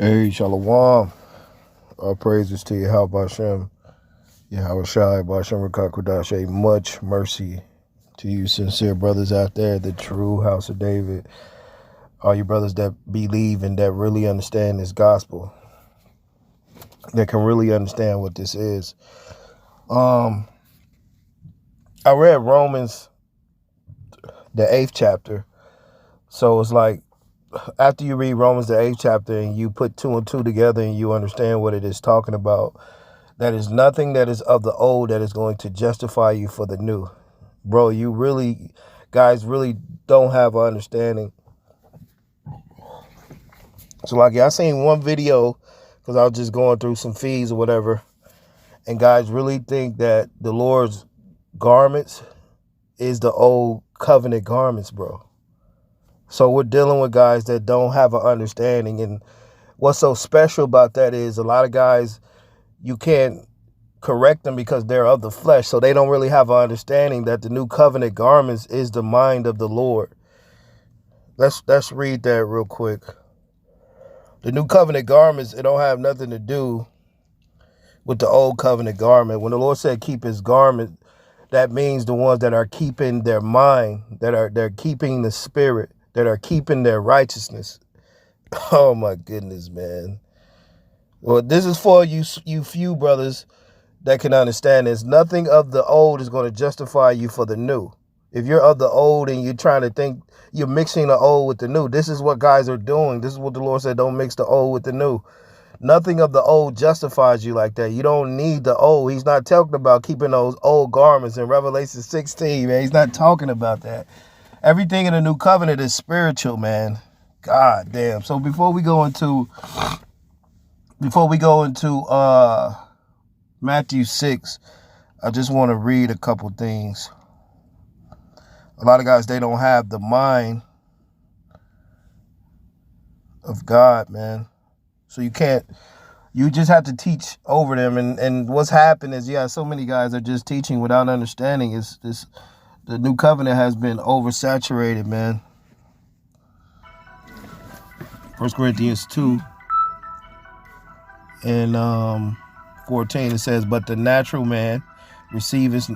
Hey, Shalom. All praises to Yahweh Hashem. Yahweh Shai, Bashem Rakakwadash. Much mercy to you, sincere brothers out there, the true house of David. All you brothers that believe and that really understand this gospel, that can really understand what this is. I read Romans, the 8th chapter. So it's like, after you read Romans, the 8th chapter, and you put 2 and 2 together and you understand what it is talking about, that is nothing that is of the old that is going to justify you for the new. Bro, you really, guys really don't have an understanding. So like, I seen one video, because I was just going through some feeds or whatever, and guys really think that the Lord's garments is the old covenant garments, bro. So we're dealing with guys that don't have an understanding. And what's so special about that is a lot of guys, you can't correct them because they're of the flesh. So they don't really have an understanding that the new covenant garments is the mind of the Lord. Let's read that real quick. The new covenant garments, it don't have nothing to do with the old covenant garment. When the Lord said keep his garment, that means the ones that are keeping their mind, they're keeping the spirit, that are keeping their righteousness. Oh my goodness, man. Well, this is for you few brothers that can understand this. Nothing of the old is going to justify you for the new. If you're of the old and you're trying to think you're mixing the old with the new, this is what guys are doing. This is what the Lord said, don't mix the old with the new. Nothing of the old justifies you like that. You don't need the old. He's not talking about keeping those old garments in Revelation 16, man. He's not talking about that. Everything in the new covenant is spiritual, man. God damn. So before we go into Matthew 6, I just want to read a couple things. A lot of guys, they don't have the mind of God, man. So you just have to teach over them. And what's happened is, so many guys are just teaching without understanding. It's this. The new covenant has been oversaturated, man. 1 Corinthians 2 and 14, it says, but the natural man receiveth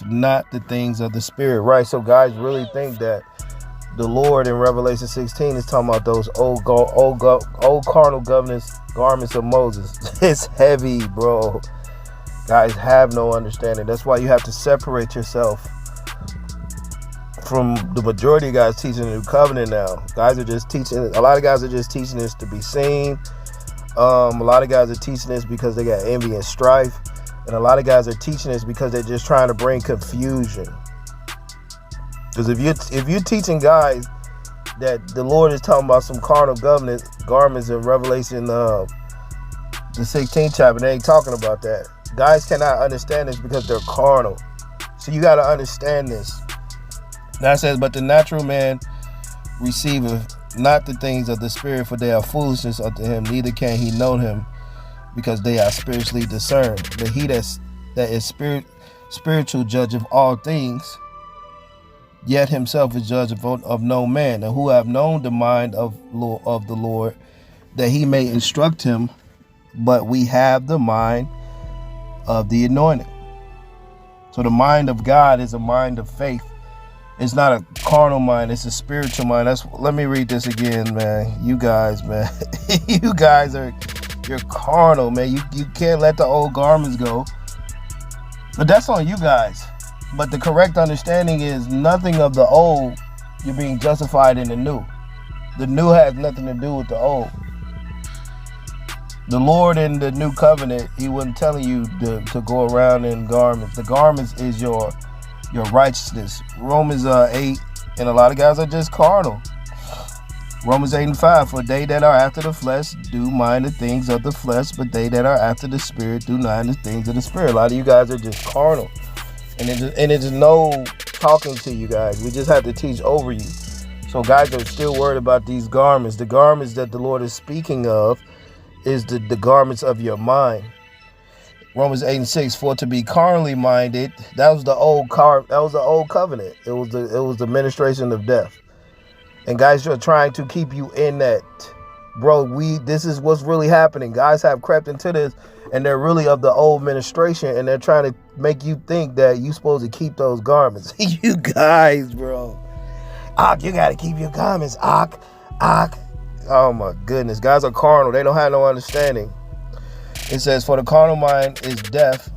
not the things of the spirit. Right, so guys really think that the Lord in Revelation 16 is talking about those old carnal garments of Moses. It's heavy, bro. Guys have no understanding. That's why you have to separate yourself from the majority of guys teaching the new covenant now. Guys are just teaching. A lot of guys are just teaching this to be seen. A lot of guys are teaching this because they got envy and strife. And a lot of guys are teaching this because they're just trying to bring confusion. Because if you're teaching guys that the Lord is talking about some carnal garments in Revelation the 16th chapter, they ain't talking about that. Guys cannot understand this because they're carnal. So you got to understand this. That says, but the natural man receiveth not the things of the spirit, for they are foolishness unto him, neither can he know him, because they are spiritually discerned. But he that is spiritual judge of all things, yet himself is judge of no man. And who have known the mind of the Lord, that he may instruct him, but we have the mind of the anointed. So the mind of God is a mind of faith. It's not a carnal mind, it's a spiritual mind. Let me read this again, man. You guys, man. You guys you're carnal, man. You can't let the old garments go. But that's on you guys. But the correct understanding is nothing of the old, you're being justified in the new. The new has nothing to do with the old. The Lord in the new covenant, he wasn't telling you to go around in garments. The garments is your righteousness. Romans 8, and a lot of guys are just carnal. Romans 8 and 5, for they that are after the flesh do mind the things of the flesh, but they that are after the spirit do mind the things of the spirit. A lot of you guys are just carnal. And it's no talking to you guys. We just have to teach over you. So guys are still worried about these garments. The garments that the Lord is speaking of is the garments of your mind. Romans 8 and 6, for to be carnally minded, that was the old covenant. It was the ministration of death. And guys are trying to keep you in that. bro, this is what's really happening. Guys have crept into this, and they're really of the old administration, and they're trying to make you think that you supposed to keep those garments. You guys, bro. You gotta keep your garments. Oh my goodness. Guys are carnal. They don't have no understanding. It says, for the carnal mind is death,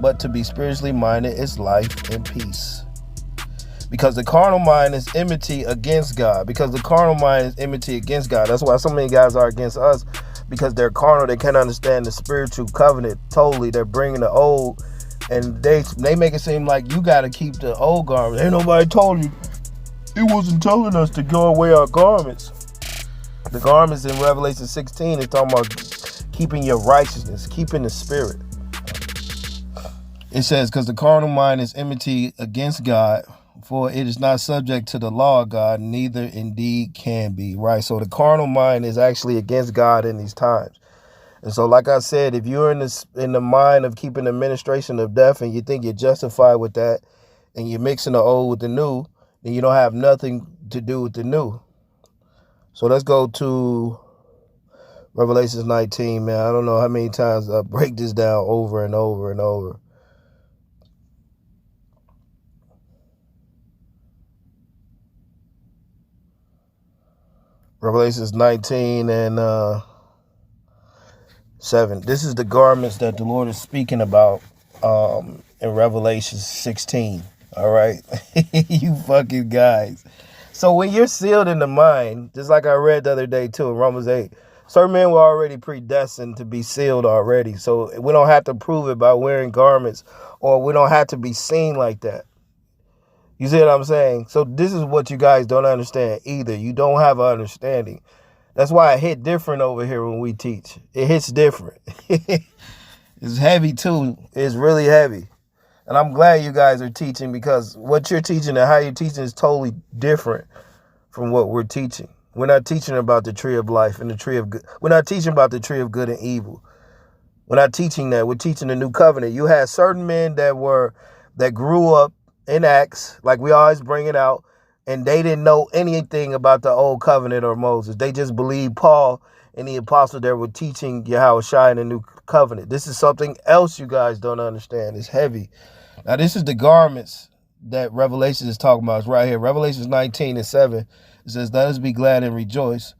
but to be spiritually minded is life and peace. Because the carnal mind is enmity against God. Because the carnal mind is enmity against God. That's why so many guys are against us. Because they're carnal. They can't understand the spiritual covenant totally. They're bringing the old. And they make it seem like you got to keep the old garments. Ain't nobody told you. It wasn't telling us to go away our garments. The garments in Revelation 16 is talking about keeping your righteousness. Keeping the spirit. It says, because the carnal mind is enmity against God. For it is not subject to the law of God, neither indeed can be. Right? So the carnal mind is actually against God in these times. And so, like I said, if you're in the mind of keeping the administration of death and you think you're justified with that, and you're mixing the old with the new, then you don't have nothing to do with the new. So let's go to Revelation 19, man. I don't know how many times I break this down over and over and over. Revelations 19 and 7. This is the garments that the Lord is speaking about in Revelation 16. All right. You fucking guys. So when you're sealed in the mind, just like I read the other day too in Romans 8, certain men were already predestined to be sealed already. So we don't have to prove it by wearing garments, or we don't have to be seen like that. You see what I'm saying? So this is what you guys don't understand either. You don't have an understanding. That's why it hit different over here when we teach. It hits different. It's heavy too. It's really heavy. And I'm glad you guys are teaching, because what you're teaching and how you're teaching is totally different from what we're teaching. We're not teaching about the tree of life and the tree of good. We're not teaching about the tree of good and evil. We're not teaching that. We're teaching the new covenant. You had certain men that grew up in Acts, like we always bring it out, and they didn't know anything about the old covenant or Moses. They just believed Paul and the apostles that were teaching Yahushua in the new covenant. This is something else you guys don't understand. It's heavy. Now, this is the garments that Revelation is talking about. It's right here. Revelation 19 and 7. It says, let us be glad and rejoice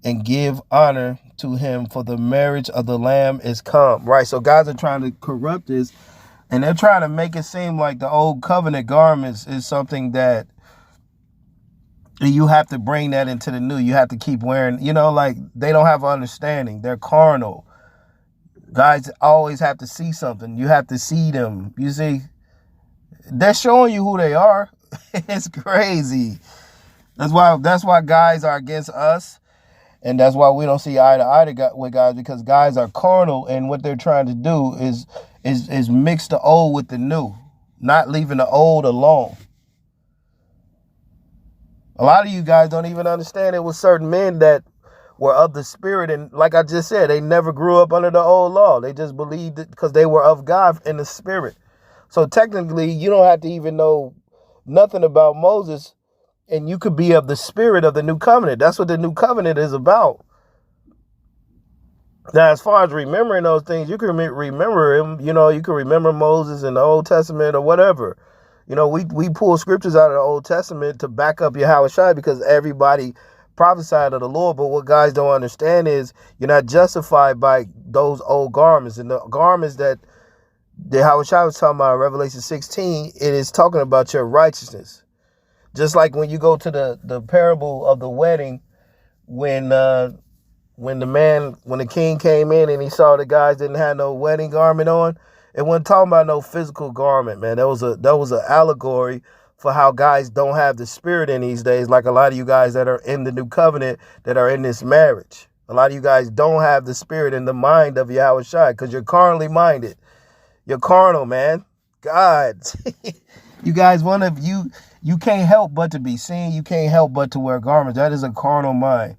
and give honor to him, for the marriage of the Lamb is come. Right. So guys are trying to corrupt this, and they're trying to make it seem like the old covenant garments is something that you have to bring that into the new. You have to keep wearing, like they don't have an understanding. They're carnal. Guys always have to see something. You have to see them. You see, they're showing you who they are. It's crazy. That's why guys are against us. And that's why we don't see eye to eye with guys, because guys are carnal, and what they're trying to do is mix the old with the new, not leaving the old alone. A lot of you guys don't even understand it with certain men that were of the spirit. And like I just said, they never grew up under the old law. They just believed it because they were of God in the spirit. So technically, you don't have to even know nothing about Moses, and you could be of the spirit of the new covenant. That's what the new covenant is about. Now, as far as remembering those things, you can remember him. You can remember Moses in the Old Testament or whatever. We pull scriptures out of the Old Testament to back up Yahushua, because everybody prophesied of the Lord. But what guys don't understand is you're not justified by those old garments. And the garments that the Yahushua was talking about in Revelation 16, it is talking about your righteousness. Just like when you go to the parable of the wedding, when the king came in and he saw the guys didn't have no wedding garment on, it wasn't talking about no physical garment, man. That was an allegory for how guys don't have the spirit in these days, like a lot of you guys that are in the new covenant that are in this marriage. A lot of you guys don't have the spirit in the mind of Yahushua because you're carnally minded. You're carnal, man. God. You guys, you can't help but to be seen. You can't help but to wear garments. That is a carnal mind.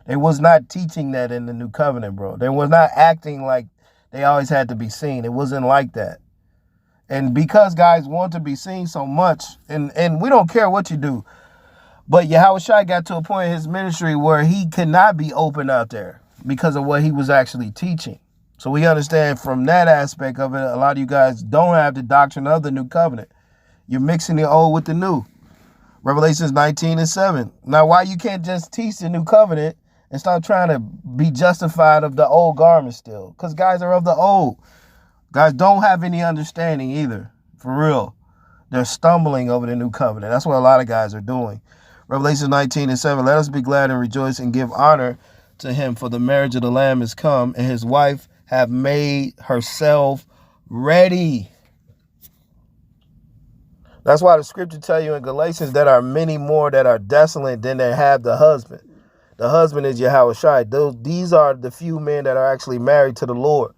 They was not teaching that in the new covenant, bro. They was not acting like they always had to be seen. It wasn't like that. And because guys want to be seen so much, and we don't care what you do, But Yahushua got to a point in his ministry where he could not be open out there because of what he was actually teaching. So we understand from that aspect of it, a lot of you guys don't have the doctrine of the new covenant. You're mixing the old with the new. Revelations 19:7. Now, why you can't just teach the new covenant and stop trying to be justified of the old garment still? Because guys are of the old. Guys don't have any understanding either. For real. They're stumbling over the new covenant. That's what a lot of guys are doing. Revelation 19:7. Let us be glad and rejoice and give honor to him, for the marriage of the Lamb is come, and his wife have made herself ready. That's why the scripture tell you in Galatians that are many more that are desolate than that have the husband. The husband is Yahushua. These are the few men that are actually married to the Lord,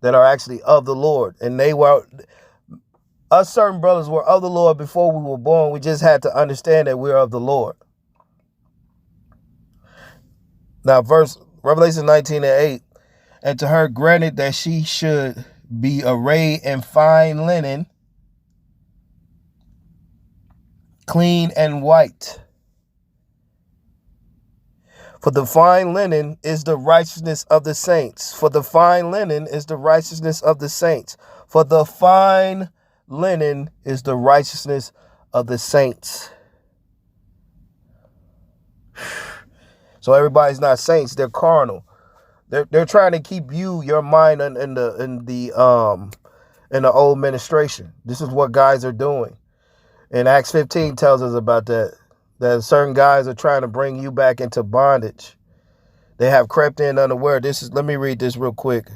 that are actually of the Lord. And us certain brothers were of the Lord before we were born. We just had to understand that we're of the Lord. Now, Revelation 19:8, and to her granted that she should be arrayed in fine linen, clean and white. For the fine linen is the righteousness of the saints. For the fine linen is the righteousness of the saints. For the fine linen is the righteousness of the saints. So everybody's not saints, they're carnal. They're trying to keep your mind in the old administration. This is what guys are doing. And Acts 15 tells us about that certain guys are trying to bring you back into bondage. They have crept in unaware. Let me read this real quick.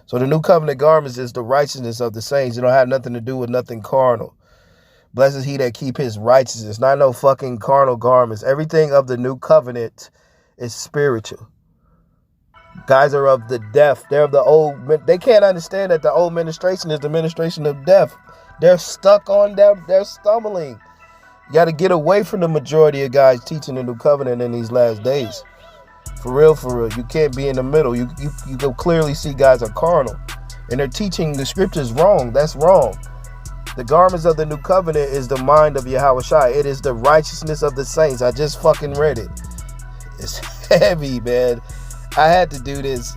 So the new covenant garments is the righteousness of the saints. It don't have nothing to do with nothing carnal. Blessed is he that keep his righteousness, not no fucking carnal garments. Everything of the new covenant is spiritual. Guys are of the deaf. They're of the old. They can't understand that the old ministration is the ministration of death. They're stuck on that. They're stumbling. You got to get away from the majority of guys teaching the new covenant in these last days. For real, for real. You can't be in the middle. You can clearly see guys are carnal. And they're teaching the scriptures wrong. That's wrong. The garments of the new covenant is the mind of Yahushua. It is the righteousness of the saints. I just fucking read it. It's heavy, man. I had to do this.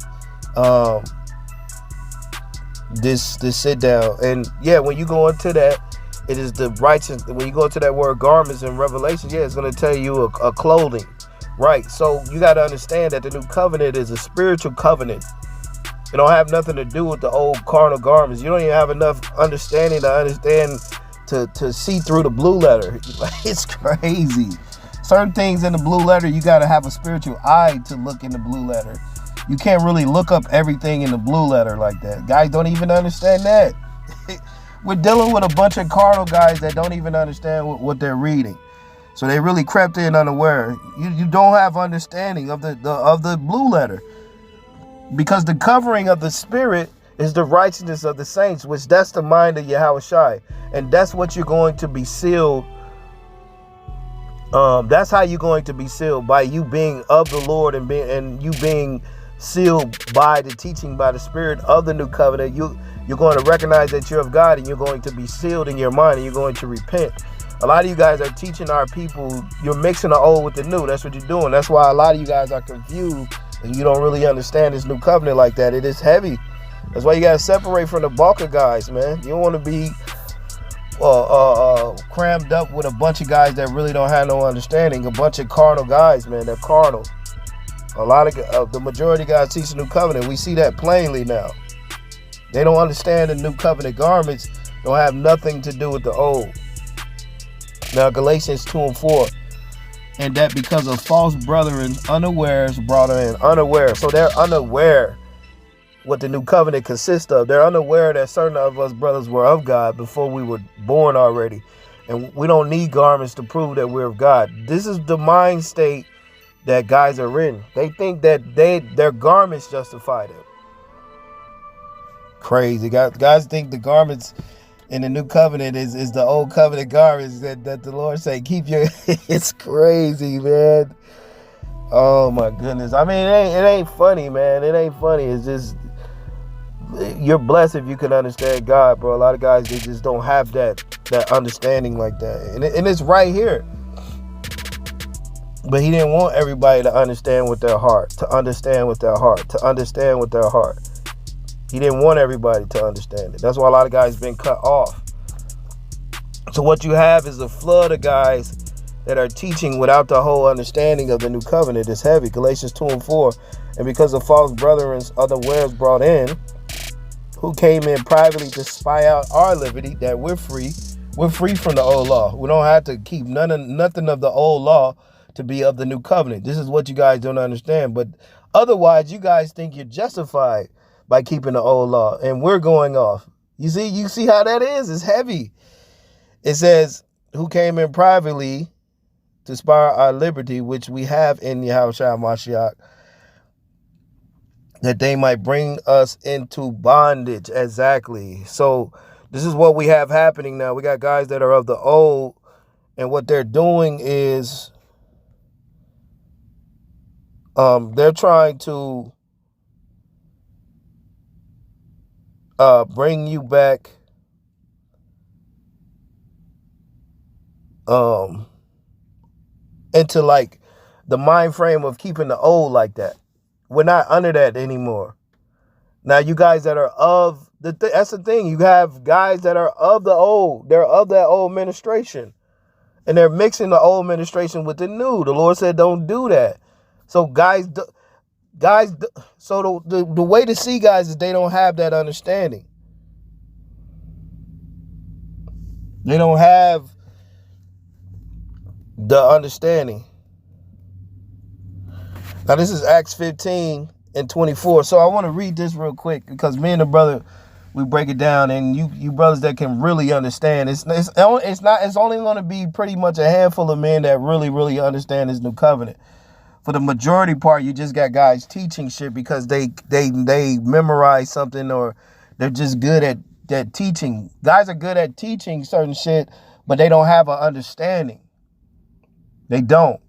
This sit down. And yeah, when you go into that, it is the righteous. When you go into that word garments in Revelation, yeah, it's going to tell you a clothing. Right. So you got to understand that the new covenant is a spiritual covenant. It don't have nothing to do with the old carnal garments. You don't even have enough understanding to understand to see through the blue letter. It's crazy. Certain things in the blue letter, you got to have a spiritual eye to look in the blue letter. You can't really look up everything in the blue letter like that. Guys don't even understand that. We're dealing with a bunch of carnal guys that don't even understand what they're reading. So they really crept in unaware. You don't have understanding of the blue letter. Because the covering of the spirit is the righteousness of the saints, which that's the mind of Yahushua. And that's what you're going to be sealed. That's how you're going to be sealed, by you being of the Lord and you being sealed by the teaching by the spirit of the new covenant. You're going to recognize that you're of God, and you're going to be sealed in your mind, and you're going to repent. A lot of you guys are teaching our people, you're mixing the old with the new. That's what you're doing. That's why a lot of you guys are confused and you don't really understand this new covenant like that. It is heavy. That's why you got to separate from the bulk of guys, man. You don't want to be crammed up with a bunch of guys that really don't have no understanding. A bunch of carnal guys, man. They're carnal. A lot of the majority of guys teach the new covenant. We see that plainly now. They don't understand the new covenant garments. Don't have nothing to do with the old. Now, Galatians 2:4. And that because of false brethren unawares brought her in. Unaware. So they're unaware what the new covenant consists of. They're unaware that certain of us brothers were of God before we were born already. And we don't need garments to prove that we're of God. This is the mind state that guys are in. They think that their garments justify them. Crazy. Guys think the garments in the new covenant is the old covenant garments that the Lord say, keep your... It's crazy, man. Oh, my goodness. I mean, it ain't funny, man. It ain't funny. It's just... You're blessed if you can understand God, bro. A lot of guys, they just don't have that that understanding like that. And it's right here. But he didn't want everybody to understand with their heart, to understand with their heart, to understand with their heart. He didn't want everybody to understand it. That's why a lot of guys been cut off. So what you have is a flood of guys that are teaching without the whole understanding of the new covenant. Is heavy. Galatians 2:4. And because of false brethren unawares brought in, who came in privately to spy out our liberty, that we're free. We're free from the old law. We don't have to keep nothing of the old law to be of the new covenant. This is what you guys don't understand. But otherwise, you guys think you're justified by keeping the old law, and we're going off. You see how that is? It's heavy. It says, who came in privately to spy our liberty, which we have in Yahushua Mashiach, that they might bring us into bondage. Exactly. So this is what we have happening now. We got guys that are of the old, and what they're doing is they're trying to bring you back into like the mind frame of keeping the old like that. We're not under that anymore. Now, you guys that are of that's the thing. You have guys that are of the old. They're of that old administration, and they're mixing the old administration with the new. The Lord said, "Don't do that." So, so the way to see guys is they don't have that understanding. They don't have the understanding. Now, this is Acts 15:24. So I want to read this real quick because me and the brother, we break it down, and you brothers that can really understand. It's only going to be pretty much a handful of men that really understand this new covenant. For the majority part, you just got guys teaching shit because they memorize something, or they're just good at teaching. Guys are good at teaching certain shit, but they don't have an understanding. They don't.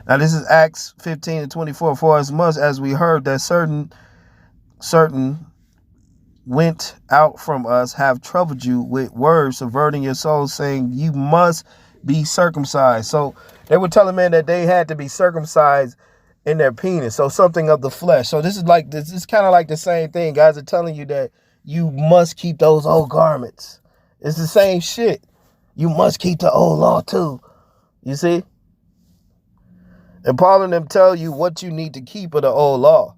Now, this is Acts 15:24. For as much as we heard that certain went out from us, have troubled you with words, subverting your souls, saying you must be circumcised. So they were telling men that they had to be circumcised in their penis, so something of the flesh. So this is kind of like the same thing. Guys are telling you that you must keep those old garments. It's the same shit. You must keep the old law too. You see? And Paul and them tell you what you need to keep of the old law.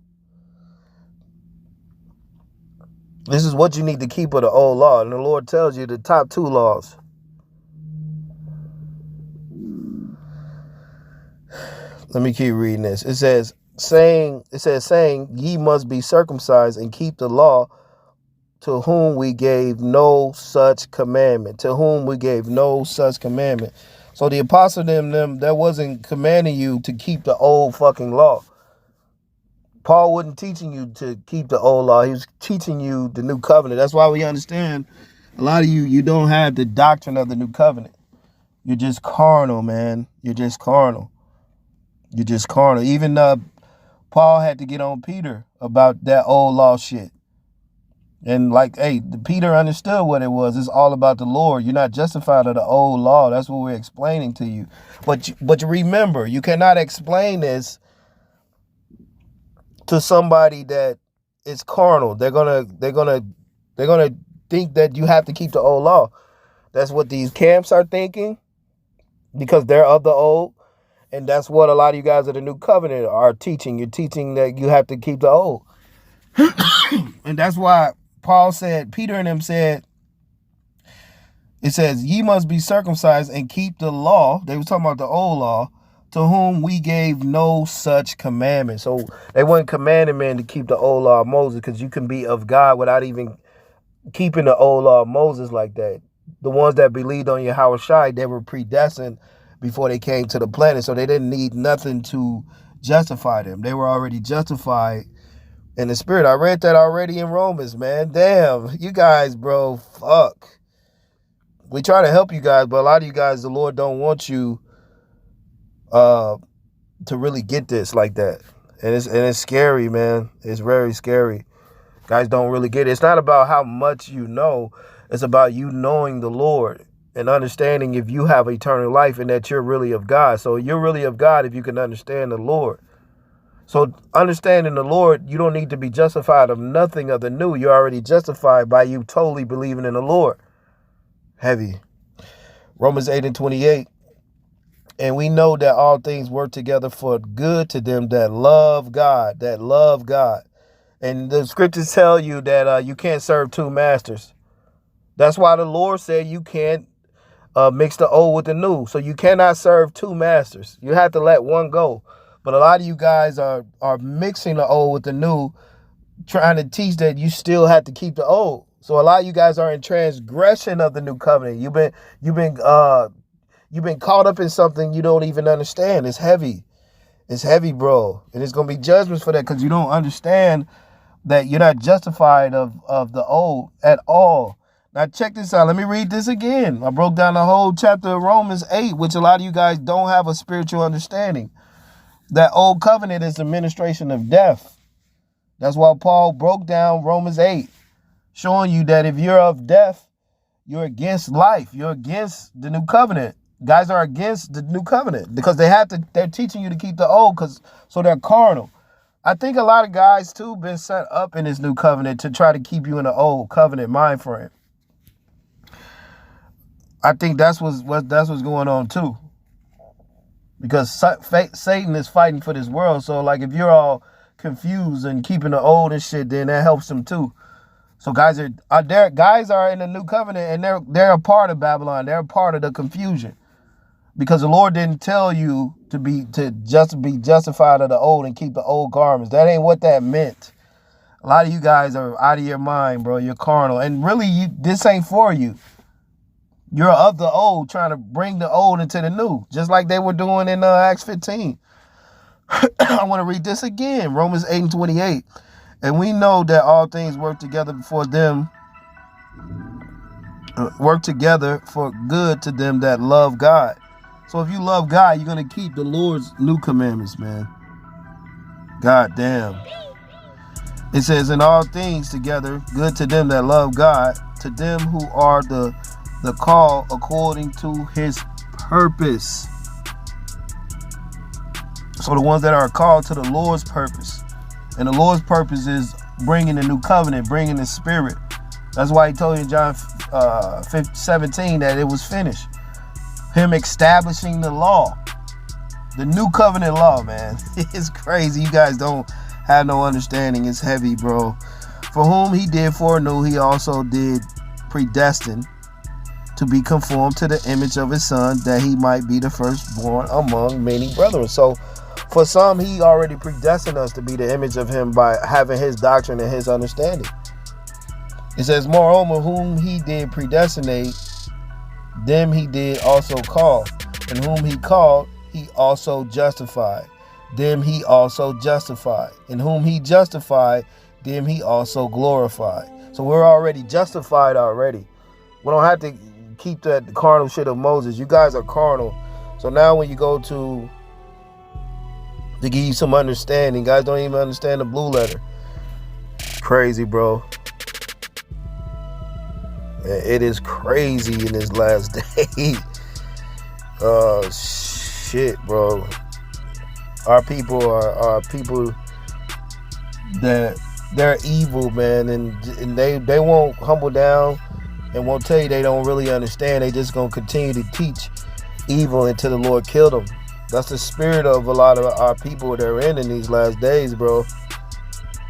This is what you need to keep of the old law. And the Lord tells you the top two laws. Let me keep reading this. It says, saying, ye must be circumcised and keep the law, to whom we gave no such commandment. To whom we gave no such commandment. So the apostle them that wasn't commanding you to keep the old fucking law. Paul wasn't teaching you to keep the old law. He was teaching you the new covenant. That's why we understand a lot of you don't have the doctrine of the new covenant. You're just carnal, man. You're just carnal. You're just carnal. Even Paul had to get on Peter about that old law shit. And like, hey, Peter understood what it was. It's all about the Lord. You're not justified of the old law. That's what we're explaining to you. But remember, you cannot explain this to somebody that is carnal. They're gonna think that you have to keep the old law. That's what these camps are thinking, because they're of the old. And that's what a lot of you guys of the new covenant are teaching. You're teaching that you have to keep the old. And that's why Paul said, Peter and them said, it says, ye must be circumcised and keep the law. They were talking about the old law, to whom we gave no such commandment. So they weren't commanding men to keep the old law of Moses, because you can be of God without even keeping the old law of Moses like that. The ones that believed on Yahushua, they were predestined before they came to the planet. So they didn't need nothing to justify them. They were already justified in the spirit. I read that already in Romans, man. Damn, you guys, bro, fuck. We try to help you guys, but a lot of you guys, the Lord don't want you to really get this like that. And it's scary, man. It's very scary. Guys don't really get it. It's not about how much you know. It's about you knowing the Lord and understanding if you have eternal life and that you're really of God. So you're really of God if you can understand the Lord. So understanding the Lord, you don't need to be justified of nothing of the new. You're already justified by you totally believing in the Lord. Heavy. Romans 8:28. And we know that all things work together for good to them that love God, And the scriptures tell you that you can't serve two masters. That's why the Lord said you can't mix the old with the new. So you cannot serve two masters. You have to let one go. But a lot of you guys are mixing the old with the new, trying to teach that you still have to keep the old. So a lot of you guys are in transgression of the new covenant. You've been caught up in something you don't even understand. It's heavy. It's heavy, bro. And it's going to be judgments for that because you don't understand that you're not justified of the old at all. Now, check this out. Let me read this again. I broke down the whole chapter of Romans 8, which a lot of you guys don't have a spiritual understanding. That old covenant is the ministration of death. That's why Paul broke down Romans 8, showing you that if you're of death, you're against life. You're against the new covenant. Guys are against the new covenant because they're teaching you to keep the old so they're carnal. I think a lot of guys too been set up in this new covenant to try to keep you in the old covenant mind frame. I think that's what's going on too. Because Satan is fighting for this world. So like if you're all confused and keeping the old and shit, then that helps them too. So guys are in the new covenant and they're a part of Babylon. They're a part of the confusion. Because the Lord didn't tell you to just be justified of the old and keep the old garments. That ain't what that meant. A lot of you guys are out of your mind, bro. You're carnal. And really, this ain't for you. You're of the old, trying to bring the old into the new, just like they were doing in Acts 15. I want to read this again, Romans 8:28. And we know that all things work together for good to them that love God. So if you love God, you're going to keep the Lord's new commandments, man. God damn. It says, in all things together, good to them that love God, to them who are the call according to his purpose. So the ones that are called to the Lord's purpose. And the Lord's purpose is bringing the new covenant, bringing the spirit. That's why he told you in John 17 that it was finished. Him establishing the law. The new covenant law, man. It's crazy. You guys don't have no understanding. It's heavy, bro. For whom he did foreknow, he also did predestine to be conformed to the image of his son, that he might be the firstborn among many brethren. So for some, he already predestined us to be the image of him by having his doctrine and his understanding. It says, moreover, whom he did predestinate, them he did also call. And whom he called, he also justified. Them he also justified. And whom he justified, them he also glorified. So we're already justified already. We don't have to keep that carnal shit of Moses. You guys are carnal. So now when you go to give you some understanding, guys don't even understand the blue letter. Crazy, bro. It is crazy in this last day. Shit, bro. Our people are people that they're evil, man, and they won't humble down and won't tell you they don't really understand. They just gonna continue to teach evil until the Lord killed them. That's the spirit of a lot of our people that are in these last days, bro.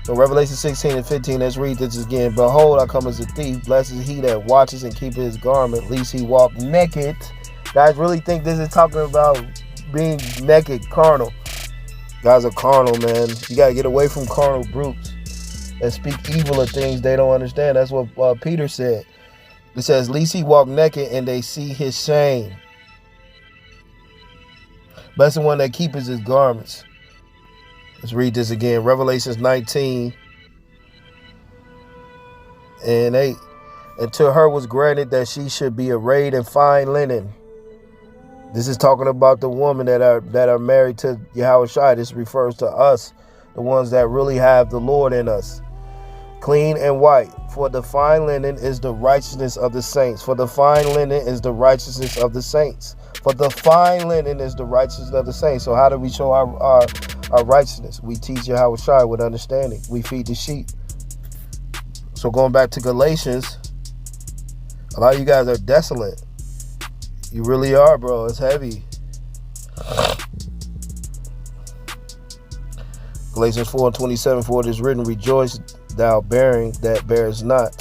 So Revelation 16:15, let's read this again. Behold, I come as a thief. Blessed is he that watches and keepeth his garment, lest he walk naked. Guys really think this is talking about being naked, carnal. Guys are carnal, man. You got to get away from carnal brutes that speak evil of things they don't understand. That's what Peter said. It says, lest he walk naked and they see his shame. Blessed the one that keepeth his garments. Let's read this again. Revelations 19:8. And to her was granted that she should be arrayed in fine linen. This is talking about the woman that are married to Yahushua. This refers to us, the ones that really have the Lord in us. clean and white. For the fine linen is the righteousness of the saints. For the fine linen is the righteousness of the saints. For the fine linen is the righteousness of the saints. So how do we show our righteousness? We teach you how to shine with understanding. We feed the sheep. So going back to Galatians, a lot of you guys are desolate. You really are, bro. It's heavy. Galatians 4:27, for it is written, rejoice thou bearing that bears not.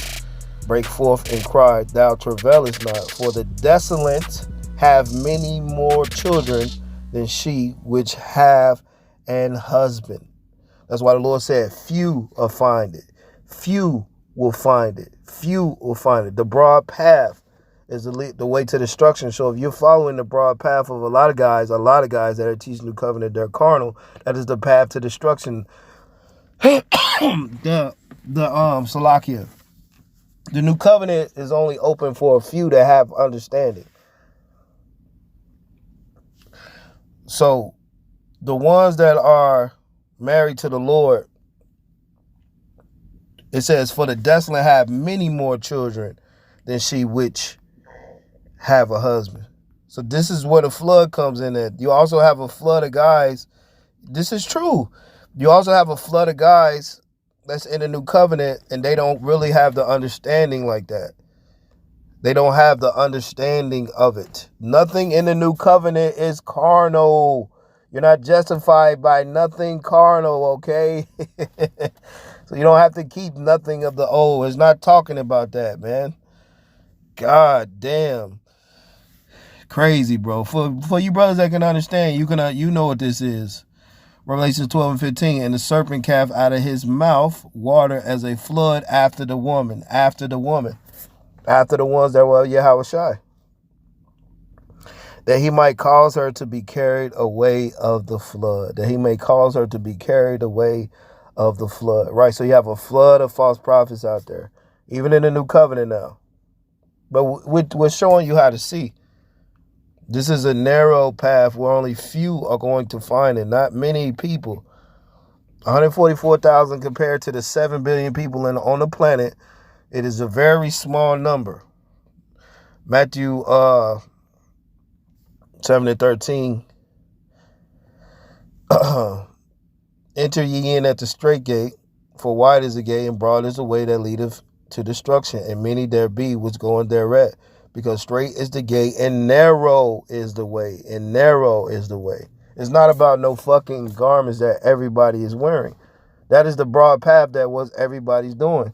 Break forth and cry, thou travailest not. For the desolate have many more children than she which have an husband. That's why the Lord said, few will find it. Few will find it. Few will find it. The broad path is the way to destruction. So if you're following the broad path of a lot of guys that are teaching New Covenant, they're carnal. That is the path to destruction. the Salakia. The New Covenant is only open for a few that have understanding. So the ones that are married to the Lord, it says, for the desolate have many more children than she which have a husband. So this is where the flood comes in at. You also have a flood of guys. This is true. You also have a flood of guys that's in the New Covenant, and they don't really have the understanding like that. They don't have the understanding of it. Nothing in the New Covenant is carnal. You're not justified by nothing carnal, okay? So you don't have to keep nothing of the old. It's not talking about that, man. God damn. Crazy, bro. For you brothers that can understand, you know what this is. Revelation 12:15, and the serpent cast out of his mouth water as a flood after the woman, after the ones that were Yahushai, that he might cause her to be carried away of the flood, that he may cause her to be carried away of the flood, right? So you have a flood of false prophets out there, even in the New Covenant now. But we're showing you how to see. This is a narrow path where only few are going to find it, not many people. 144,000 compared to the 7 billion people on the planet. It is a very small number. Matthew 7:13. Enter ye in at the straight gate, for wide is the gate and broad is the way that leadeth to destruction, and many there be which go in thereat. Because straight is the gate and narrow is the way. And narrow is the way. It's not about no fucking garments that everybody is wearing. That is the broad path that was everybody's doing.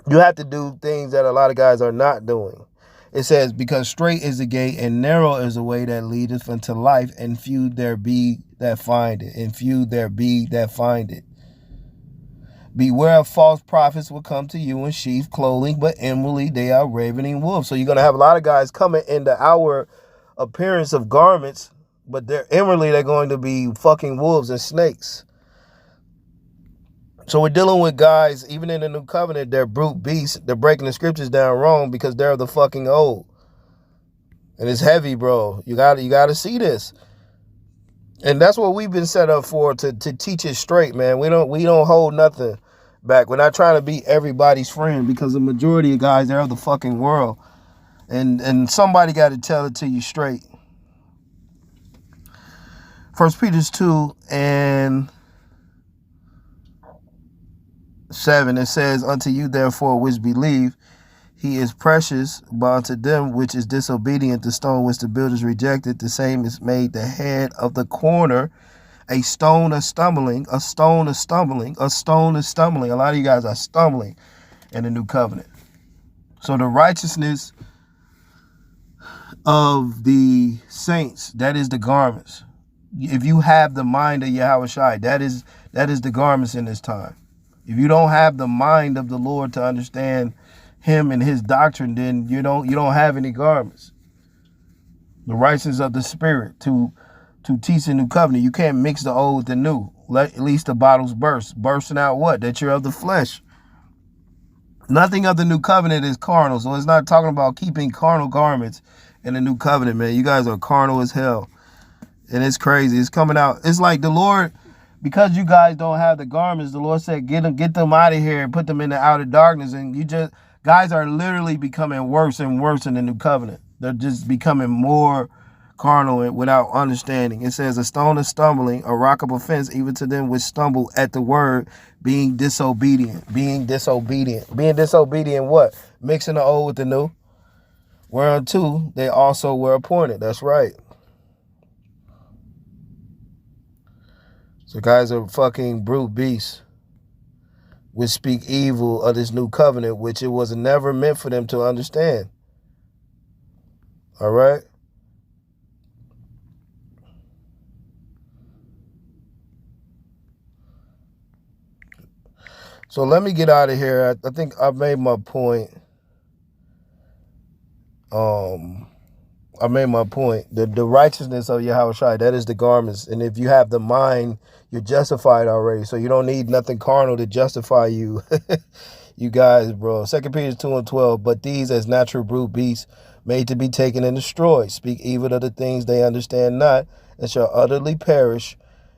You have to do things that a lot of guys are not doing. It says, because straight is the gate and narrow is the way that leadeth unto life, and few there be that find it. And few there be that find it. Beware of false prophets will come to you in sheep's clothing, but inwardly they are ravening wolves. So you're going to have a lot of guys coming in the outward appearance of garments, but inwardly they're going to be fucking wolves and snakes. So we're dealing with guys, even in the New Covenant, they're brute beasts. They're breaking the scriptures down wrong because they're the fucking old. And it's heavy, bro. You got to see this. And that's what we've been set up for, to teach it straight, man. We don't hold nothing back. We're not trying to be everybody's friend, because the majority of guys, they're of the fucking world. And somebody got to tell it to you straight. 1 Peter 2:7, it says, unto you therefore which believe, he is precious, but unto them which is disobedient, the stone which the builders rejected, the same is made the head of the corner, a stone of stumbling, a stone of stumbling, a stone of stumbling. A lot of you guys are stumbling in the New Covenant. So the righteousness of the saints, that is the garments. If you have the mind of Yahushai, that is the garments in this time. If you don't have the mind of the Lord to understand him and his doctrine, then you don't have any garments. The righteousness of the spirit to teach the New Covenant. You can't mix the old with the new. At least the bottles burst. Bursting out what? That you're of the flesh. Nothing of the New Covenant is carnal. So it's not talking about keeping carnal garments in the New Covenant, man. You guys are carnal as hell. And it's crazy. It's coming out. It's like the Lord because you guys don't have the garments, the Lord said, get them out of here and put them in the outer darkness. And guys are literally becoming worse and worse in the new covenant. They're just becoming more carnal and without understanding. It says, a stone of stumbling, a rock of offense, even to them which stumble at the word, being disobedient. Being disobedient what? Mixing the old with the new. Whereunto they also were appointed. That's right. So guys are fucking brute beasts, which speak evil of this new covenant, which it was never meant for them to understand. All right? So let me get out of here. I think I've made my point. I made my point. The righteousness of Yahushua, that is the garments. And if you have the mind, you're justified already. So you don't need nothing carnal to justify you. You guys, bro. 2 Peter 2:12. But these, as natural brute beasts, made to be taken and destroyed, speak evil of the things they understand not, and shall utterly perish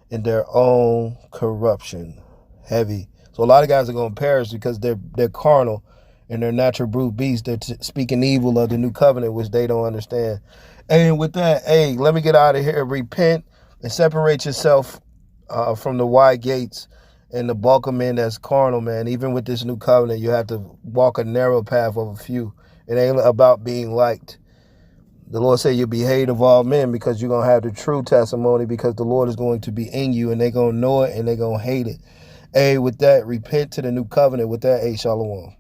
in their own corruption. Heavy. So a lot of guys are going to perish because they're carnal and they're natural brute beasts. They're speaking evil of the new covenant, which they don't understand. And with that, hey, let me get out of here. Repent and separate yourself from the wide gates and the bulk of men that's carnal, man. Even with this new covenant, you have to walk a narrow path of a few. It ain't about being liked. The Lord said you'll be hated of all men because you're going to have the true testimony, because the Lord is going to be in you and they're going to know it and they're going to hate it. Hey, with that, repent to the new covenant. With that, hey, shalom.